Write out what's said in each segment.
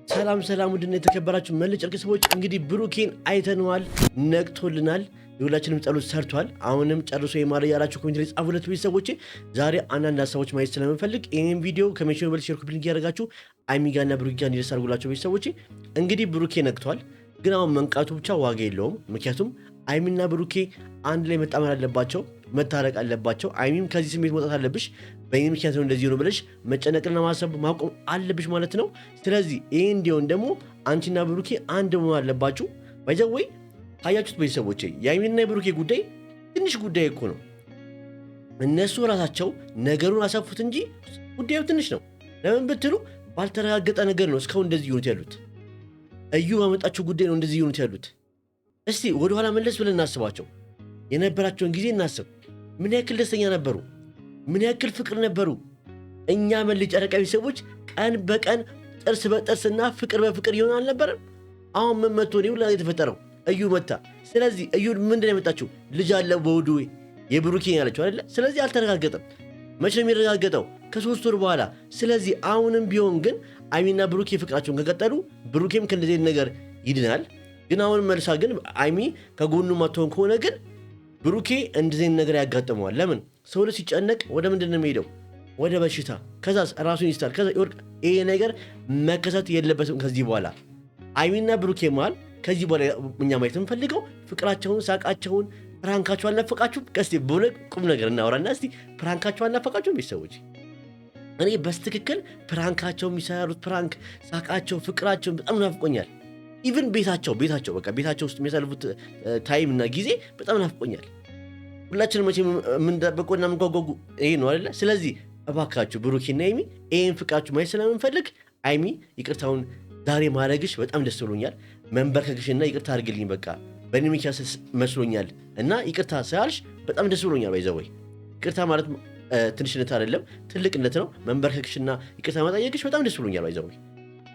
ሰላም ሰላም፣ ውድና የተከበራችሁ መለጭ ጨርቅ ሰዎች፣ እንግዲህ ብሩኬን አይተነዋል፣ ነቅቶልናል፣ የሁላችንም ጸሎት ሰርቷል። አሁንም ጨርሶ የማረ ያላችሁ ኮሜንት ላይ ጻፉለት ቤተሰቦቼ። ዛሬ አንዳንድ ሀሳቦች ማየት ስለምፈልግ ይህን ቪዲዮ ከሜንሽን በል ሼር ኮፒ ያደረጋችሁ አይሚ ጋርና ብሩኬ ጋር እንዲደርስ አድርጉላችሁ ቤተሰቦቼ። እንግዲህ ብሩኬ ነቅቷል፣ ግን አሁን መንቃቱ ብቻ ዋጋ የለውም። ምክንያቱም አይሚና ብሩኬ አንድ ላይ መጣመር አለባቸው፣ መታረቅ አለባቸው። አይሚም ከዚህ ስሜት መውጣት አለብሽ፣ በእኔ ምክንያት ነው እንደዚህ ነው ብለሽ መጨነቅና ማሰብ ማቆም አለብሽ ማለት ነው። ስለዚህ ይሄ እንዲሆን ደግሞ አንቺና ብሩኬ አንድ መሆን አለባችሁ። ባይዘወይ ታያችሁት ቤተሰቦቼ፣ የአይሚና የብሩኬ ጉዳይ ትንሽ ጉዳይ እኮ ነው። እነሱ ራሳቸው ነገሩን አሰፉት እንጂ ጉዳዩ ትንሽ ነው። ለምን ብትሉ ባልተረጋገጠ ነገር ነው እስካሁን እንደዚህ ይሆኑት ያሉት። እዩ ባመጣቸው ጉዳይ ነው እንደዚህ ይሆኑት ያሉት። እስቲ ወደኋላ መለስ ብለን እናስባቸው። የነበራቸውን ጊዜ እናስብ። ምን ያክል ደስተኛ ነበሩ? ምን ያክል ፍቅር ነበሩ? እኛ መለጭ ጨረቃ ቤተሰቦች ቀን በቀን ጥርስ በጥርስና ፍቅር በፍቅር ይሆን አልነበረም? አሁን ምን መጥቶ ነው ሁላ የተፈጠረው? እዩ መታ። ስለዚህ እዩ ምንድን ነው የመጣችው? ልጅ አለ በውዱ የብሩኬ ያለችው አይደለ? ስለዚህ አልተረጋገጠም። መቼ ነው የሚረጋገጠው? ከ3 ወር በኋላ። ስለዚህ አሁንም ቢሆን ግን አይሚና ብሩኬ ፍቅራቸውን ከቀጠሉ ብሩኬም ከእንደዚህ ነገር ይድናል። ግን አሁን መልሳ ግን አይሚ ከጎኑ ማትሆን ከሆነ ግን ብሩኬ እንደዚህ ነገር ያጋጥመዋል። ለምን ሰው ልጅ ሲጨነቅ ወደ ምንድን ነው የሚሄደው? ወደ በሽታ። ከዛ ራሱን ይስታል፣ ከዛ ይወርቅ። ይሄ ነገር መከሰት የለበትም ከዚህ በኋላ። አይሚና ብሩኬ መሃል ከዚህ በኋላ እኛ ማየት የምንፈልገው ፍቅራቸውን፣ ሳቃቸውን፣ ፕራንካቸው አልናፈቃችሁም? እስቲ በሁለት ቁም ነገር እናወራና እስቲ ፕራንካቸው አልናፈቃችሁም ቤተሰቦች? እኔ በስትክክል ፕራንካቸው የሚሰሩት ፕራንክ፣ ሳቃቸው፣ ፍቅራቸውን በጣም ናፍቆኛል። ኢቭን ቤታቸው በቃ ቤታቸው ውስጥ የሚያሳልፉት ታይም እና ጊዜ በጣም ናፍቆኛል። ሁላችንም መቼ የምንጠብቀውና የምንጓጓጉ ይሄ ነው አይደለ? ስለዚህ እባካችሁ ብሩኬና አይሚ ይሄን ፍቅራችሁ ማየት ስለምንፈልግ አይሚ ይቅርታውን ዛሬ ማድረግሽ በጣም ደስ ብሎኛል። መንበርከክሽና ይቅርታ አድርግልኝ በቃ በእኔ ምክንያት መስሎኛል እና ይቅርታ ስላልሽ በጣም ደስ ብሎኛል። ባይዘወይ ይቅርታ ማለት ትንሽነት አይደለም፣ ትልቅነት ነው። መንበርከክሽና ይቅርታ መጠየቅሽ በጣም ደስ ብሎኛል። ባይዘወይ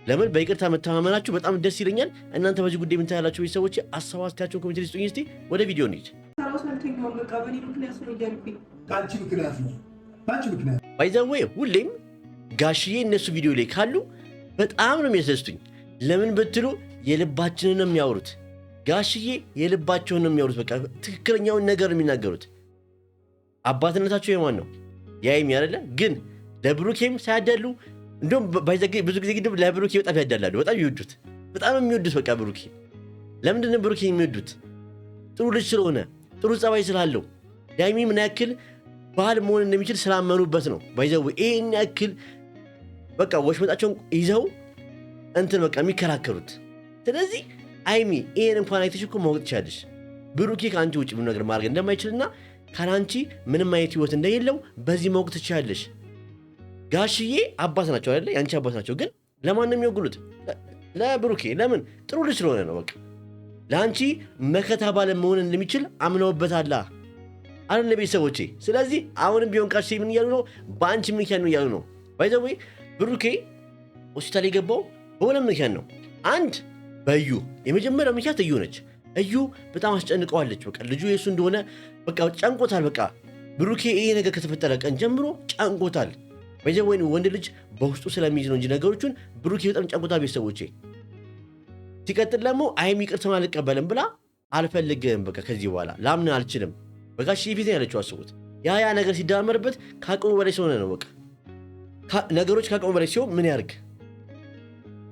ለምን በይቅርታ መተማመናችሁ በጣም ደስ ይለኛል። እናንተ በዚህ ጉዳይ ምን ታያላችሁ ቤተሰቦች? አሳብ አስተያየታችሁን ኮሜንት ላይ ስጡኝ። እስቲ ወደ ቪዲዮ እንሂድ። ባይ ዘ ዌይ ሁሌም ጋሽዬ እነሱ ቪዲዮ ላይ ካሉ በጣም ነው የሚያስደስቱኝ። ለምን ብትሉ የልባችንን ነው የሚያወሩት። ጋሽዬ የልባቸውን ነው የሚያወሩት። በቃ ትክክለኛውን ነገር ነው የሚናገሩት። አባትነታቸው የማን ነው? የአይሚ አይደለ? ግን ለብሩኬም ሳያዳሉ እንደውም ብዙ ጊዜ ግን ለብሩኬ በጣም ያዳላሉ። በጣም ይወዱት፣ በጣም የሚወዱት በቃ ብሩኬ። ለምንድን ነው ብሩኬ የሚወዱት? ጥሩ ልጅ ስለሆነ፣ ጥሩ ጸባይ ስላለው፣ ዳይሚ ምን ያክል ባል መሆን እንደሚችል ስላመኑበት ነው። ባይዘው ይሄን ያክል በቃ ወሽመጣቸውን ይዘው እንትን በቃ የሚከራከሩት። ስለዚህ አይሚ ይሄን እንኳን አይተሽ እኮ ማወቅ ትችላለሽ ብሩኬ ከአንቺ ውጭ ምንም ነገር ማድረግ እንደማይችልና ካላንቺ ምንም አይነት ህይወት እንደሌለው በዚህ ማወቅ ትችላለሽ። ጋሽዬ አባት ናቸው አይደለ? ያንቺ አባት ናቸው። ግን ለማን ነው የሚወግሉት? ለብሩኬ። ለምን? ጥሩ ልጅ ስለሆነ ነው። በቃ ለአንቺ መከታ ባለ መሆን እንደሚችል አምነውበታል አይደል ቤተሰቦቼ? ስለዚህ አሁንም ቢሆን ጋሽዬ ምን እያሉ ነው? በአንቺ ምክንያት ነው እያሉ ነው። ባይ ዘ ዌይ ብሩኬ ሆስፒታል የገባው በሁለት ምክንያት ነው። አንድ በእዩ የመጀመሪያው ምክንያት እዩ ነች። እዩ በጣም አስጨንቀዋለች። በቃ ልጁ የሱ እንደሆነ በቃ ጨንቆታል። በቃ ብሩኬ ይሄ ነገር ከተፈጠረ ቀን ጀምሮ ጨንቆታል። በዚህ ወይ ወንድ ልጅ በውስጡ ስለሚይዝ ነው እንጂ ነገሮችን ብሩኬ በጣም ጨንቆታል ቤተሰቦቼ። ሲቀጥል ደግሞ አይሚ ይቅርታ አልቀበልም ብላ አልፈልግም፣ በቃ ከዚህ በኋላ ላምን አልችልም በቃ ፊት ያለችው አስቡት። ያ ነገር ሲዳመርበት ከአቅሙ በላይ ስለሆነ ነው። በቃ ነገሮች ከአቅሙ በላይ ሲሆን ምን ያርግ?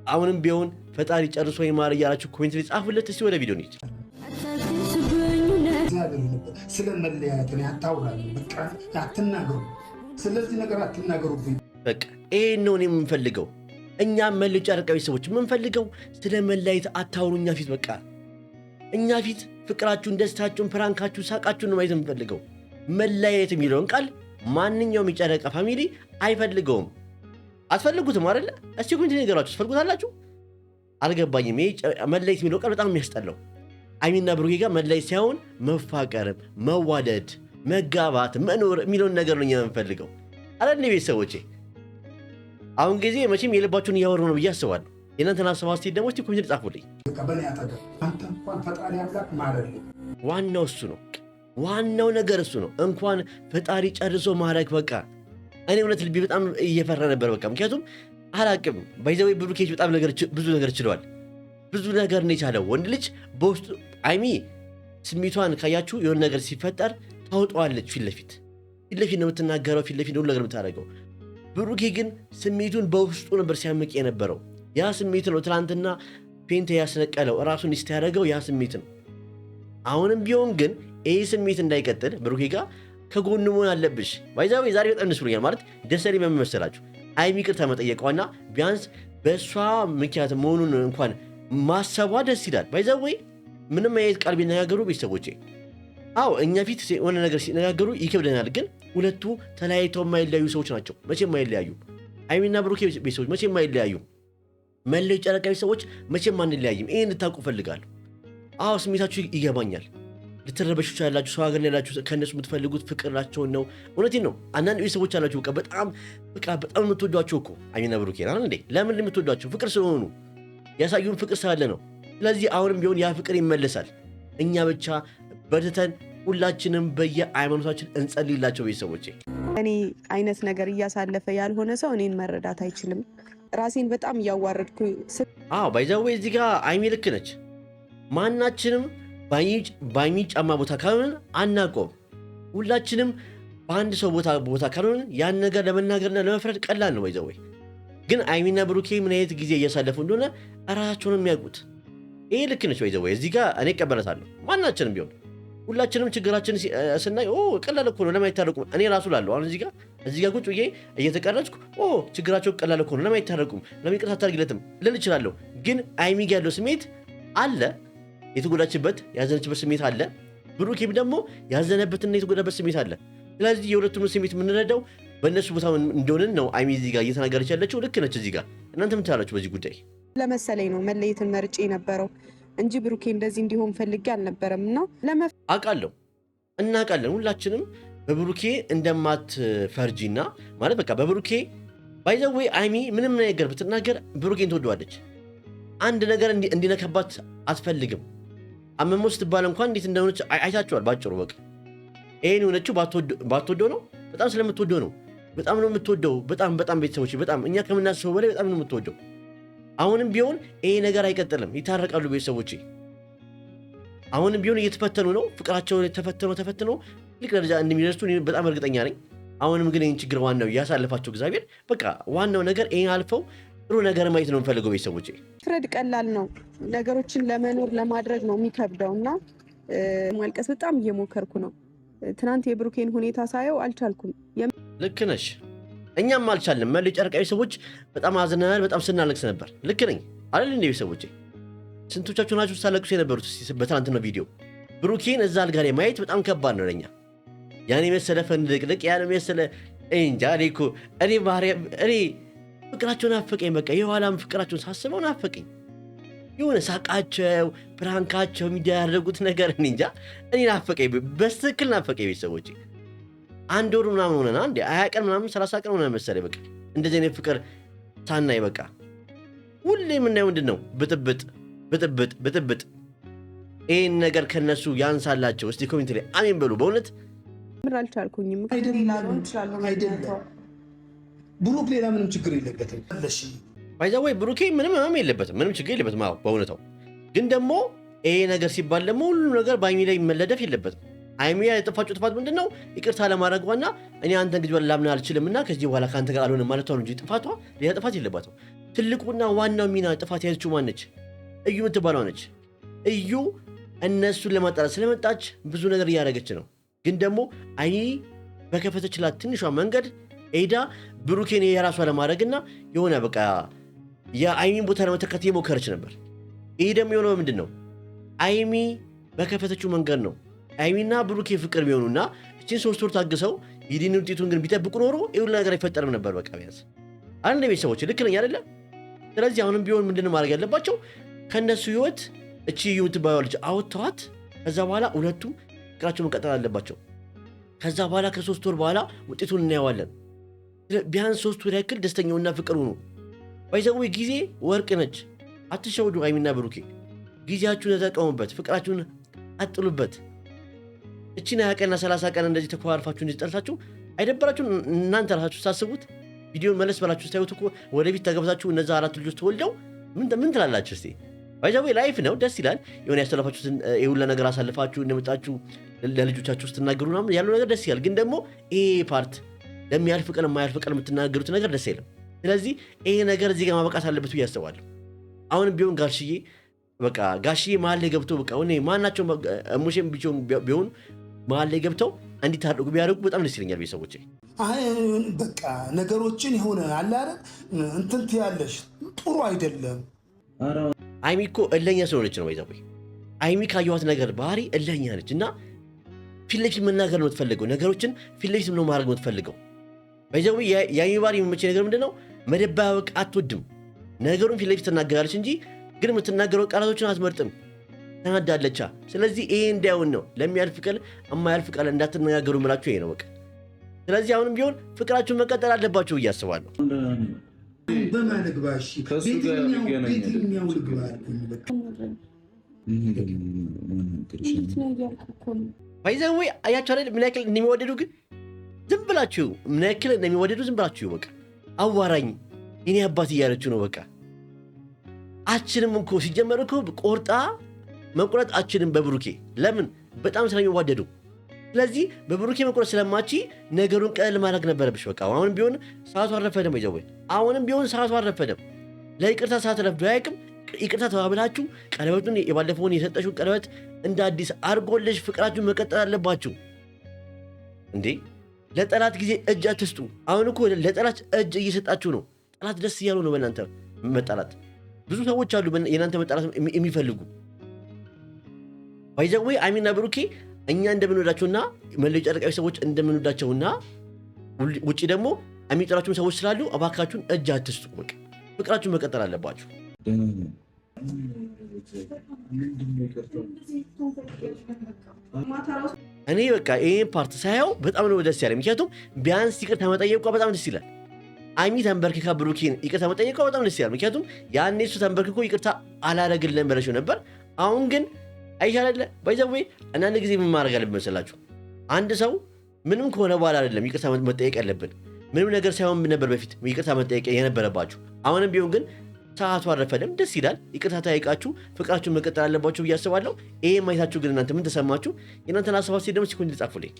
አሁንም ቢሆን ፈጣሪ ጨርሶ ይማር እያላችሁ ኮሜንት ላይ ጻፉለት። እስቲ ወደ ቪዲዮ እንሂድ። ስለ መለያየት ነው ያታውራሉ። በቃ አትናገሩ፣ ስለዚህ ነገር አትናገሩብኝ። በቃ ይሄን ነው የምንፈልገው እኛ መለጭ ጨረቃ ቤተሰቦች የምንፈልገው። ስለ መለያየት አታውሩ እኛ ፊት። በቃ እኛ ፊት ፍቅራችሁን፣ ደስታችሁን፣ ፕራንካችሁን፣ ሳቃችሁን ነው ማየት የምንፈልገው። መለያየት የሚለውን ቃል ማንኛውም የጨረቃ ፋሚሊ አይፈልገውም። አትፈልጉትም አይደለ? እስቲ ኮሜንት ላይ ነገራችሁ ትፈልጉታላችሁ? አልገባኝም። ይሄ መለያየት የሚለው ቃል በጣም የሚያስጠላው። አይሚና ብሩኬ ጋር መለያየት ሳይሆን መፋቀርም፣ መዋደድ፣ መጋባት፣ መኖር የሚለውን ነገር ነው የምንፈልገው አይደል ቤተሰቦቼ? አሁን ጊዜ መቼም የልባችሁን እያወሩ ነው ብዬ አስባለሁ። የእናንተን ሀሳብ አስተያየት ደግሞ እስቲ ኮሜንት ላይ ጻፉልኝ። አንተ እንኳን ፈጣሪ አምላክ ማረል። ዋናው እሱ ነው። ዋናው ነገር እሱ ነው። እንኳን ፈጣሪ ጨርሶ ማረክ በቃ እኔ እውነት ልቤ በጣም እየፈራ ነበር። በቃ ምክንያቱም አላቅም ባይዘው ብሩኬ በጣም ብዙ ነገር ችለዋል። ብዙ ነገር ነው የቻለው። ወንድ ልጅ በውስጡ አይሚ ስሜቷን ካያችሁ የሆነ ነገር ሲፈጠር ታውጣዋለች። ፊት ለፊት ነው የምትናገረው፣ ፊት ለፊት ነው ነገር የምታደርገው። ብሩኬ ግን ስሜቱን በውስጡ ነበር ሲያምቅ የነበረው። ያ ስሜት ነው ትናንትና ፔንት ያስነቀለው፣ ራሱን ሊስት ያደረገው ያ ስሜት ነው። አሁንም ቢሆን ግን ይህ ስሜት እንዳይቀጥል ብሩኬ ጋር ከጎኑ መሆን አለብሽ። ባይዛው ዛሬ በጣም ደስ ብሎኛል። ማለት ደሰሪ መመሰላችሁ አይሚ ይቅርታ መጠየቋና ቢያንስ በእሷ ምክንያት መሆኑን እንኳን ማሰቧ ደስ ይላል። ባይዛው ምንም አይነት ቃል ቢነጋገሩ ቤተሰቦቼ፣ አዎ እኛ ፊት የሆነ ነገር ሲነጋገሩ ይከብደናል። ግን ሁለቱ ተለያይተው የማይለያዩ ሰዎች ናቸው። መቼም አይለያዩ። አይሚና ብሩኬ ቤተሰቦች መቼም አይለያዩ። መለዩ ጨረቃ ቤተሰቦች መቼም አንለያይም። ይሄን እንድታውቁ ፈልጋለሁ። አዎ ስሜታችሁ ይገባኛል። ልትረበሹ ያላችሁ ሰው ሀገር ያላችሁ ከእነሱ የምትፈልጉት ፍቅራቸውን ነው። እውነቴን ነው። አንዳንድ ቤተሰቦች አላችሁ በጣም የምትወዷቸው እኮ አይሚና ብሩኬ አይደል እንዴ? ለምን የምትወዷቸው? ፍቅር ስለሆኑ ያሳዩን ፍቅር ስላለ ነው። ስለዚህ አሁንም ቢሆን ያ ፍቅር ይመለሳል። እኛ ብቻ በርትተን ሁላችንም በየሃይማኖታችን እንጸልይላቸው። ቤተሰቦቼ እኔ አይነት ነገር እያሳለፈ ያልሆነ ሰው እኔን መረዳት አይችልም። ራሴን በጣም እያዋረድኩ ባይዛዌ እዚህ ጋር አይሚ ልክ ነች። ማናችንም ባይሚ ጫማ ቦታ ካልሆንን አናቆም። ሁላችንም በአንድ ሰው ቦታ ካልሆንን ያን ነገር ለመናገርና ለመፍረድ ቀላል ነው። ባይዛዌ ግን አይሚና ብሩኬ ምን አይነት ጊዜ እያሳለፉ እንደሆነ ራሳቸውን የሚያውቁት። ይሄ ልክ ነች። ባይዘው እዚህ ጋር እኔ እቀበላታለሁ። ማናችንም ቢሆን ሁላችንም ችግራችን ስናይ ቀላል እኮ ነው ለምን አይታረቁም? እኔ ራሱ ላለሁ አሁን እዚህ ጋር ቁጭ ብዬ እየተቀረጽኩ ችግራቸው ቀላል እኮ ነው ለምን አይታረቁም? ለምን ይቅርታ አታደርጊለትም ልል እችላለሁ። ግን አይሚ ጋር ያለው ስሜት አለ፣ የተጎዳችበት ያዘነችበት ስሜት አለ። ብሩኬም ደግሞ ያዘነበትና የተጎዳበት ስሜት አለ። ስለዚህ የሁለቱም ስሜት የምንረዳው በእነሱ ቦታ እንደሆንን ነው። አይሚ እዚህ ጋር እየተናገረች ያለችው ልክ ነች። እዚህ ጋር እናንተ ምን ትላላችሁ በዚህ ጉዳይ? ለመሰለኝ ነው መለየትን መርጬ የነበረው እንጂ ብሩኬ እንደዚህ እንዲሆን ፈልጌ አልነበረም። እና አውቃለሁ፣ እናውቃለን ሁላችንም በብሩኬ እንደማትፈርጂና ማለት በቃ በብሩኬ ባይዘዌ አይሚ ምንም ነገር ብትናገር ብሩኬን ትወደዋለች። አንድ ነገር እንዲነከባት አትፈልግም። አመሞ ስትባል እንኳን እንዴት እንደሆነች አይታችኋል። ባጭሩ በቃ ይሄን የሆነችው ባትወደው ነው፣ በጣም ስለምትወደው ነው። በጣም ነው የምትወደው። በጣም ቤተሰቦች በጣም እኛ ከምናስበው በላይ በጣም ነው የምትወደው። አሁንም ቢሆን ይሄ ነገር አይቀጥልም፣ ይታረቃሉ ቤተሰቦቼ። አሁንም ቢሆን እየተፈተኑ ነው። ፍቅራቸውን ተፈትነው ልክ ደረጃ እንደሚደርሱ በጣም እርግጠኛ ነኝ። አሁንም ግን ይህን ችግር ዋናው ያሳልፋቸው እግዚአብሔር። በቃ ዋናው ነገር ይህን አልፈው ጥሩ ነገር ማየት ነው የምፈልገው ቤተሰቦቼ። ፍረድ ቀላል ነው፣ ነገሮችን ለመኖር ለማድረግ ነው የሚከብደው እና ማልቀስ በጣም እየሞከርኩ ነው። ትናንት የብሩኬን ሁኔታ ሳየው አልቻልኩም። ልክ ነሽ፣ እኛም አልቻልንም። መለዩ ጨረቃ ቤተሰቦች በጣም አዝነናል፣ በጣም ስናለቅስ ነበር። ልክ ነኝ አይደል እንዴ ቤተሰቦቼ? ስንቶቻችሁ ናችሁ ስታለቅሱ የነበሩት? በትናንትናው ቪዲዮ ብሩኬን እዛ አልጋ ላይ ማየት በጣም ከባድ ነው ለኛ። ያን የመሰለ ፈንድቅድቅ፣ ያን የመሰለ እንጃ እኔ ፍቅራቸውን ናፈቀኝ። በቃ የኋላም ፍቅራቸውን ሳስበው ናፈቀኝ። የሆነ ሳቃቸው፣ ፕራንካቸው፣ ሚዲያ ያደረጉት ነገር እንጃ እኔ ናፈቀኝ፣ በትክክል ናፈቀኝ ቤተሰቦቼ። አንድ ወር ምናምን ሆነና እንዴ 20 ቀን ምናምን 30 ቀን ሆነ መሰለኝ። በቃ እንደዚህ አይነት ፍቅር ሳናይ በቃ ሁሌ የምናየው ምንድን ነው? ብጥብጥ። ይህን ነገር ከነሱ ያንሳላቸው። እስቲ ኮሜንት ላይ አሜን በሉ። በእውነት ምር አልቻልኩኝም። አይደለም ብሩክ ሌላ ምንም ችግር የለበትም። ባይዛወይ ብሩኬ ምንም የለበትም፣ ምንም ችግር የለበትም። አዎ በእውነታው ግን ደግሞ ይሄ ነገር ሲባል ደግሞ ሁሉም ነገር በአይሚ ላይ መለደፍ የለበትም። አይሚ የጠፋችው ጥፋት ምንድን ነው? ይቅርታ ለማድረጓና እኔ አንተን ግጅ ላምን አልችልምና ከዚህ በኋላ ከአንተ ጋር አልሆንም ማለቷ ነው እንጂ ጥፋቷ ሌላ ጥፋት የለባትም። ትልቁና ዋናው ሚና ጥፋት ያዘችው ማነች? እዩ የምትባለው ነች። እዩ እነሱን ለማጣላት ስለመጣች ብዙ ነገር እያደረገች ነው። ግን ደግሞ አይሚ በከፈተችላት ትንሿ መንገድ ኤዳ ብሩኬን የራሷ ለማድረግና የሆነ በቃ የአይሚን ቦታ ለመተካት የሞከረች ነበር። ይህ ደግሞ የሆነው ምንድን ነው? አይሚ በከፈተችው መንገድ ነው። አይሚና ብሩኬ ፍቅር ቢሆኑና እችን 3 ወር ታግሰው የዲን ውጤቱን ግን ቢጠብቁ ኖሮ ይሁን ነገር አይፈጠርም ነበር። በቃ ቢያንስ አንድ ቤተሰቦች ልክ ነኝ አይደለ? ስለዚህ አሁንም ቢሆን ምንድን ማድረግ ያለባቸው ከእነሱ ህይወት እቺ የምትባለው ልጅ አውጥተዋት ከዛ በኋላ ሁለቱም ፍቅራቸው መቀጠል አለባቸው። ከዛ በኋላ ከ3 ወር በኋላ ውጤቱን እናየዋለን። ቢያንስ 3 ወር ያክል ደስተኛውና ፍቅር ሁኑ። ባይዘው ጊዜ ወርቅ ነች። አትሸውዱ። አይሚና ብሩኬ ጊዜያችሁን ተጠቀሙበት፣ ፍቅራችሁን ቀጥሉበት። እቺን 20 ቀንና 30 ቀን እንደዚህ ተኮራርፋችሁ እንዲጠልታችሁ አይደብራችሁም? እናንተ ራሳችሁ ታስቡት። ቪዲዮን መለስ በላችሁ ታዩት እኮ ወደፊት ተገብታችሁ እነዛ 4 ልጆች ተወልደው ምን ትላላችሁ? እስቲ ባይዛው ላይፍ ነው፣ ደስ ይላል። የሆነ ያስተላልፋችሁትን የሁላ ነገር አሳልፋችሁ እንደመጣችሁ ለልጆቻችሁ ስትናገሩ ምናምን ያለው ነገር ደስ ይላል። ግን ደግሞ ይሄ ፓርት ለሚያልፍ ቀን የማያልፍ ቀን የምትናገሩት ነገር ደስ አይልም። ስለዚህ ይሄ ነገር እዚህ ጋር ማበቃት አለበት ብዬ አስባለሁ። አሁንም ቢሆን ጋሽዬ መሀል ላይ ገብተው በቃ ማናቸው እሙሼም ቢሆኑ መሀል ላይ ገብተው እንዲታረቁ ቢያደርጉ በጣም ደስ ይለኛል። ቤተሰቦቼ በቃ ነገሮችን የሆነ አለ አይደል እንትን ትያለሽ፣ ጥሩ አይደለም። አይሚ እኮ እለኛ ስለሆነች ነው። ባይዛው አይሚ ካየኋት ነገር ባህሪ እለኛ ነች እና ፊት ለፊት መናገር ነው የምትፈልገው፣ ነገሮችን ፊት ለፊት ነው ማድረግ ነው የምትፈልገው። ባይዛው የአይሚ ባህሪ የሚመቸኝ ነገር ምንድነው? መደባበቅ አትወድም። ነገሩን ፊት ለፊት ትናገራለች እንጂ ግን የምትናገረው ቃላቶችን አትመርጥም። ተናዳለቻ። ስለዚህ ይሄ እንዳይሆን ነው ለሚያልፍ ቀን የማያልፍ ቃል እንዳትነጋገሩ ምላችሁ ይሄ ነው በቃ። ስለዚህ አሁንም ቢሆን ፍቅራችሁን መቀጠል አለባችሁ ብዬ አስባለሁ። በማን ልግባሽ? ቤትኛው ልግባ? ባይዘው አያችሁ አይደል ምን ያክል እንደሚወደዱ። ግን ዝም ብላችሁ ምን ያክል እንደሚወደዱ ዝም ብላችሁ በቃ አዋራኝ የኔ አባት እያለችው ነው በቃ። አችንም እኮ ሲጀመር እኮ ቆርጣ መቁረጥ አችንም በብሩኬ ለምን በጣም ስለሚዋደዱ። ስለዚህ በብሩኬ መቁረጥ ስለማቺ ነገሩን ቀለል ማድረግ ነበረብሽ በቃ። አሁንም ቢሆን ሰዓቱ አልረፈደም። ባይዘው አሁንም ቢሆን ሰዓቱ አልረፈደም። ለይቅርታ ሰዓት ረፍዶ አያውቅም። ይቅርታ ተባብላችሁ ቀለበቱን የባለፈውን የሰጠሽውን ቀለበት እንደ አዲስ አርጎልሽ ፍቅራችሁን መቀጠል አለባችሁ እንዴ። ለጠላት ጊዜ እጅ አትስጡ። አሁን እኮ ለጠላት እጅ እየሰጣችሁ ነው። ጠላት ደስ እያሉ ነው በእናንተ መጣላት። ብዙ ሰዎች አሉ የእናንተ መጣላት የሚፈልጉ። ባይዘው አይሚና ብሩኬ እኛ እንደምንወዳቸውና መለዮ ጨረቃዊ ሰዎች እንደምንወዳቸውና ውጪ ደግሞ የሚጠላችሁም ሰዎች ስላሉ እባካችሁን እጅ አትስጡ። በቃ ፍቅራችሁን መቀጠል አለባችሁ። እኔ በቃ ይሄን ፓርት ሳየው በጣም ነው ደስ ያለኝ። ምክንያቱም ቢያንስ ይቅርታ መጠየቋ በጣም ደስ ይላል። አይሚ ተንበርክካ ብሩኬን ይቅርታ መጠየቋ በጣም ደስ ይላል። ምክንያቱም ያኔ እሱ ተንበርክኮ ይቅርታ አላረግልን በለሽው ነበር። አሁን ግን አይሻለለ ባይዘው አንዳንድ ጊዜ ምን ማድረግ አለብን መሰላችሁ? አንድ ሰው ምንም ከሆነ በኋላ አይደለም ይቅርታ መጠየቅ ያለብን። ምንም ነገር ሳይሆን ነበር በፊት ይቅርታ መጠየቅ የነበረባችሁ። አሁንም ቢሆን ግን ሰዓቱ አልረፈደም። ደስ ይላል። ይቅርታ ጠይቃችሁ ፍቅራችሁን መቀጠል አለባችሁ ብዬ አስባለሁ። ይሄ ማየታችሁ ግን እናንተ ምን ተሰማችሁ? የእናንተን ሀሳብ ደግሞ ሲኮን ጻፉልኝ።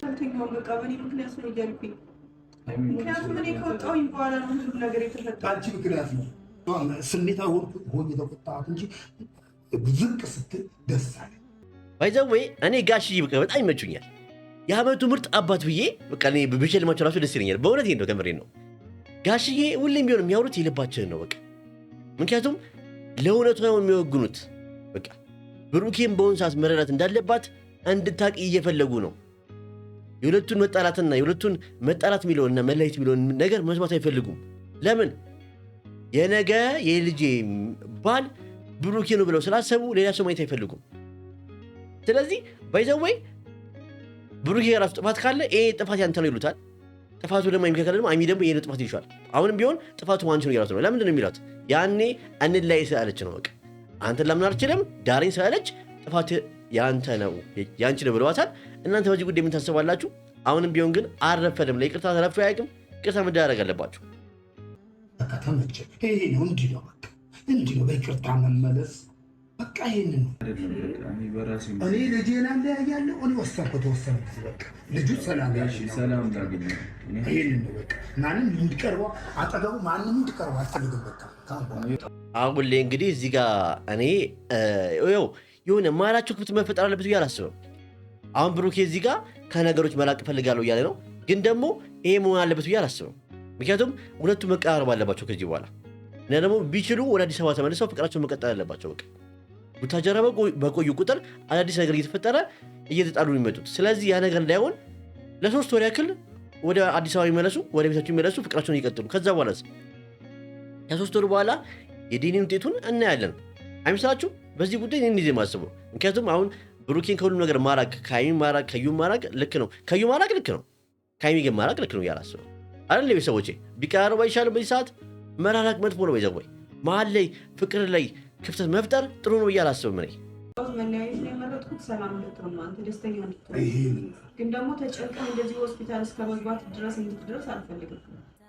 ምክንያቱም እኔ ከወጣሁኝ በኋላ ነው ሁሉ ነገር የተፈጠረው። አንቺ ምክንያት ነው ስሜታዊ ሆኜ የተቆጣሁት እንጂ ዝቅ ስትል ደስ አለ። ባይዘው እኔ ጋሽዬ በቃ በጣም ይመቹኛል። የዓመቱ ምርጥ አባት ብዬ በቃ እኔ ብሸልማቸው ራሱ ደስ ይለኛል። በእውነት ነው ከምሬን ነው። ጋሽዬ ሁሌም ቢሆን የሚያወሩት የልባችንን ነው በቃ። ምክንያቱም ለእውነቱ ነው የሚወግኑት በቃ። ብሩኬን በሆን ሰዓት መረዳት እንዳለባት እንድታቅ እየፈለጉ ነው። የሁለቱን መጣላትና የሁለቱን መጣላት የሚለውንና መለየት የሚለውን ነገር መስማት አይፈልጉም። ለምን? የነገ የልጄ ባል ብሩኬ ነው ብለው ስላሰቡ ሌላ ሰው ማየት አይፈልጉም። ስለዚህ ባይዘው ብሩኬ የራሱ ጥፋት ካለ ይሄ ጥፋት ያንተ ነው ይሉታል። ጥፋቱ ደግሞ የሚከከለ ደግሞ አይሚ ደግሞ ይሄን ጥፋት ይሻል። አሁንም ቢሆን ጥፋቱ አንቺ ነው ይላቱ ነው። ለምንድን ነው የሚላት? ያኔ እንላይ ስላለች ነው በቃ። አንተን ለምን አልችልም ዳሪኝ ስላለች ጥፋት ያንተ ነው ያንቺ ነው ብለዋታል። እናንተ በዚህ ጉዳይ ምን ታስባላችሁ? አሁንም ቢሆን ግን አልረፈደም። ለይቅርታ ተረፍቶ አያውቅም። ይቅርታ መደረግ አለባችሁ። በቃ ተመቸ። ይሄ ነው እንዲህ ነው በቃ እንዲህ ነው በይቅርታ መመለስ በቃ ይሄን ነው። እኔ ልጄን አለያያለሁ። እኔ ወሰንኩት ተወሰንኩት በቃ ልጁ ሰላም ላገኝ ይሄን ነው በቃ። ማንም እንዲቀርበው አጠገቡ ማንም እንዲቀርበው አልፈልግም በቃ። አሁን ላይ እንግዲህ እዚህ ጋር እኔ የሆነ ማላችሁ ክፍት መፈጠር አለበት ብዬ አላስብም። አሁን ብሩኬ እዚህ ጋር ከነገሮች መላቅ ፈልጋለሁ እያለ ነው። ግን ደግሞ ይሄ መሆን አለበት ብዬ አላስብም። ምክንያቱም ሁለቱ መቀራረብ አለባቸው ከዚህ በኋላ እና ደግሞ ቢችሉ ወደ አዲስ አበባ ተመልሰው ፍቅራቸውን መቀጠል አለባቸው በቃ። ቡታጀራ በቆዩ ቁጥር አዳዲስ ነገር እየተፈጠረ እየተጣሉ የሚመጡት። ስለዚህ ያ ነገር እንዳይሆን ለ3 ወር ያክል ወደ አዲስ አበባ ይመለሱ፣ ወደ ቤታቸው ይመለሱ፣ ፍቅራቸውን ይቀጥሉ። ከዛ በኋላ ከ3 ወር በኋላ የዲኒን ውጤቱን እናያለን። አይመስላችሁ? በዚህ ጉዳይ እኔ እንዲህ የማስበው ምክንያቱም አሁን ብሩኬን ከሁሉም ነገር ማራቅ፣ ከአይሚ ማራቅ፣ ከዩ ማራቅ ልክ ነው። ከዩ ማራቅ ልክ ነው። ከአይሚ ግን ማራቅ ልክ ነው ያላስበው አይደል? ቤተሰቦቼ ቢቀራረቡ አይሻልም? በዚህ ሰዓት መራራቅ መጥፎ ነው። በይዘው መሀል ላይ ፍቅር ላይ ክፍተት መፍጠር ጥሩ ነው ብዬ አላስብም እኔ። የመረጥኩት ሰላም እንድትሆን ነው፣ አንተ ደስተኛ እንድትሆን። ግን ደግሞ ተጨንቀህ እንደዚህ ሆስፒታል እስከ መግባት ድረስ እንድትደርስ አልፈልግም።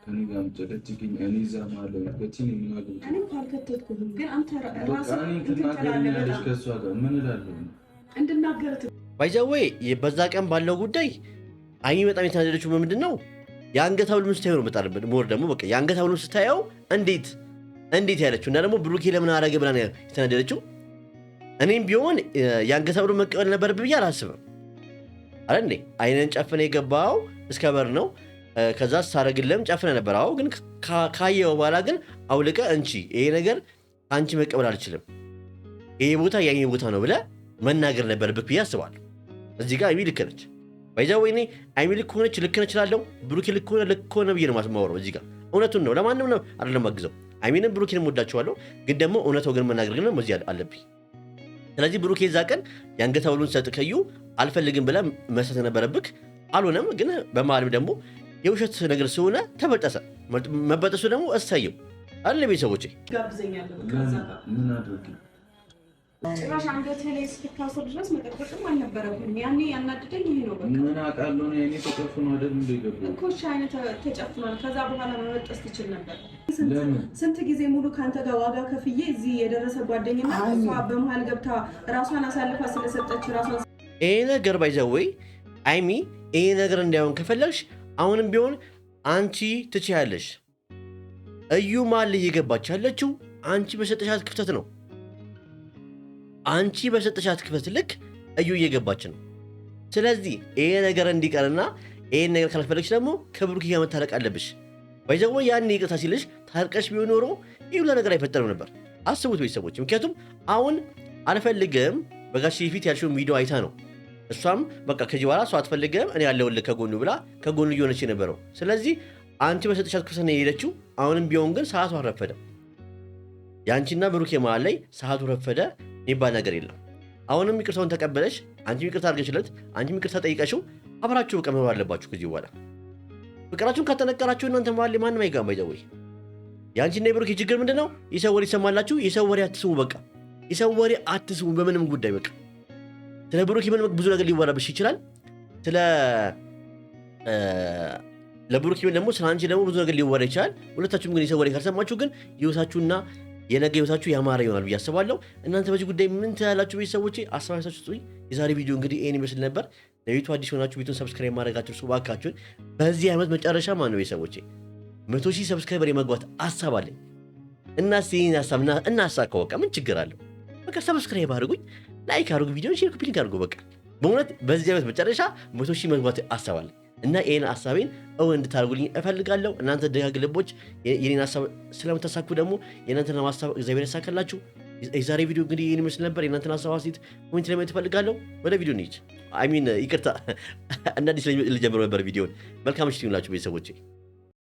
ከኔ ጋር ምትጨቀጭቅኝ እኔ እዛ ማለት ገቲን የምናገር እኔ ካልከተትኩህም ግን አንተ ራስህ ትናገረኛለሽ ከእሷ ጋር ምን እላለሁ እንድናገር ባይዘዌ በዛ ቀን ባለው ጉዳይ አይሚ በጣም የተናደደችው ምንድን ነው የአንገት ሐብል ስታየው ነው መጣልበት ሞር ደግሞ በቃ የአንገት ሐብል ስታየው እንዴት ያለችው እና ደግሞ ብሩኬ ለምን አረገ ብላ ነው የተናደደችው። እኔም ቢሆን የአንገት ሐብሉ መቀበል ነበረብኝ ብዬ አላስብም። አረ እንዴ አይነን ጨፍነ የገባው እስከ በር ነው። ከዛ ሳረግለም ጨፍነ ነበር። አዎ ግን ካየው በኋላ ግን አውልቀ እንቺ ይሄ ነገር አንቺ መቀበል አልችልም፣ ይሄ ቦታ ያኔ ቦታ ነው ብለህ መናገር ነበረብህ ብዬ አስባለሁ። እዚህ ጋር አይሚ ልክ ነች። ባይዛው እኔ አይሚ ልክ ሆነች ልክ ነች እላለሁ፣ ብሩኬ ልክ ሆነ ብዬ ነው የማወራው። እዚህ ጋር እውነቱን ነው፣ ለማንም ነው አይደለም አግዘው። አይሚንም ብሩኬንም ወዳቸዋለሁ፣ ግን ደግሞ እውነታው ግን መናገር ግን እዚህ አለብኝ። ስለዚህ ብሩኬ እዛ ቀን የአንገት ሐብሉን ሰጥ ከዩ አልፈልግም ብለህ መስጠት ነበረብህ። አልሆነም። ግን በመሀልም ደግሞ የውሸት ነገር ስለሆነ ተበጠሰ። መበጠሱ ደግሞ እሳየው አለ ቤተሰቦቼ ጋብዘኛለሁ። ምን አድርግ ጭራሽ አንገትህ ላይ እስክታስር ድረስ መጠበቅም አልነበረብህም። ያኔ ያናድደኝ ይሄ ነው። በቃ ምን አውቃለሁ ነው ያኔ ተጨፍኖ አይደል እንደ ይገባል እኮ እሺ፣ አይነት ተጨፍኗል። ከዛ በኋላ መበጠስ ትችል ነበር። ስንት ጊዜ ሙሉ ካንተ ጋር ዋጋ ከፍዬ እዚህ የደረሰ ጓደኝነት እሷ በመሀል ገብታ ራሷን አሳልፋ ስለሰጠች ራሷን ይሄ ነገር ባይዘወይ አይሚ ይሄ ነገር እንዳይሆን ከፈለግሽ አሁንም ቢሆን አንቺ ትችያለሽ። እዩ ማል እየገባች ያለችው አንቺ በሰጠሻት ክፍተት ነው። አንቺ በሰጠሻት ክፍተት ልክ እዩ እየገባች ነው። ስለዚህ ይሄ ነገር እንዲቀርና ይሄን ነገር ካልፈለግሽ ደግሞ ከብሩኬ ጋር መታረቅ አለብሽ። ባይዘወይ ያን ይቅርታ ሲልሽ ታርቀሽ ቢሆን ኖሮ ይህ ሁሉ ነገር አይፈጠርም ነበር። አስቡት ቤተሰቦች። ምክንያቱም አሁን አልፈልግም በጋሽ ፊት ያልሽውን ቪዲዮ አይታ ነው እሷም በቃ ከዚህ በኋላ እሷ አትፈልግም እኔ ያለውልህ ከጎኑ ብላ ከጎኑ እየሆነች የነበረው። ስለዚህ አንቺ በሰጠሻት ክፍተት ነው የሄደችው። አሁንም ቢሆን ግን ሰዓቱ አረፈደ። የአንቺና ብሩኬ መሃል ላይ ሰዓቱ ረፈደ የሚባል ነገር የለም። አሁንም ይቅርታውን ተቀበለሽ፣ አንቺም ይቅርታ አድርገሽለት፣ አንቺም ይቅርታ ጠይቀሽው አብራችሁ በቃ መኖር አለባችሁ። ከዚህ በኋላ ፍቅራችሁን ካጠነቀራችሁ እናንተ መሃል ላይ ማንም አይጋም። ባይዘወይ የአንቺና የብሩኬ ችግር ምንድን ነው? የሰው ወሬ ይሰማላችሁ። የሰው ወሬ አትስሙ። በቃ የሰው ወሬ አትስሙ በምንም ጉዳይ። በቃ ስለ ብሩኬ ምን ብዙ ነገር ሊወራብሽ ይችላል። ለብሩኬ ደግሞ ስለ አንቺ ደግሞ ብዙ ነገር ሊወራ ይችላል። ሁለታችሁም ግን የሰው ወሬ ካልሰማችሁ ግን ህይወታችሁና የነገ ህይወታችሁ ያማረ ይሆናል ብዬ አስባለሁ። እናንተ በዚህ ጉዳይ ምን ትላላችሁ ቤተሰቦቼ? አስተያየታችሁ ስጡኝ። የዛሬ ቪዲዮ እንግዲህ ይሄን ይመስል ነበር። ለቤቱ አዲስ ሆናችሁ ቤቱን ሰብስክራይብ ማድረጋችሁ እርሱ ባካችሁን። በዚህ ዓመት መጨረሻ ማን ነው ቤተሰቦቼ 100,000 ሰብስክራይበር የመግባት ሀሳብ አለኝ እና ይህን ሀሳብ እናሳካው። በቃ ምን ችግር አለው? በቃ ሰብስክራይብ አድርጉኝ፣ ላይክ አድርጉ፣ ቪዲዮን ሼር ኮፒ ሊንክ አድርጉ። በቃ በእውነት በዚህ ዓመት መጨረሻ 100,000 መግባት ሀሳብ አለኝ እና ይህን ሀሳቤን እንድታደርጉልኝ እፈልጋለሁ። እናንተ ደጋግ ልቦች የኔን ሀሳብ ስለምታሳኩ ደግሞ የእናንተን ሀሳብ እግዚአብሔር ያሳካላችሁ። የዛሬ ቪዲዮ እንግዲህ ይህን ይመስል ነበር። የእናንተን ሀሳብ አስተያየት ኮሜንት ላይ ማየት እፈልጋለሁ። ወደ ቪዲዮ እንሂድ። ይቅርታ እንደ አዲስ ልጀምረው ነበር ቪዲዮን። መልካም ምሽት ይሁንላችሁ ቤተሰቦቼ።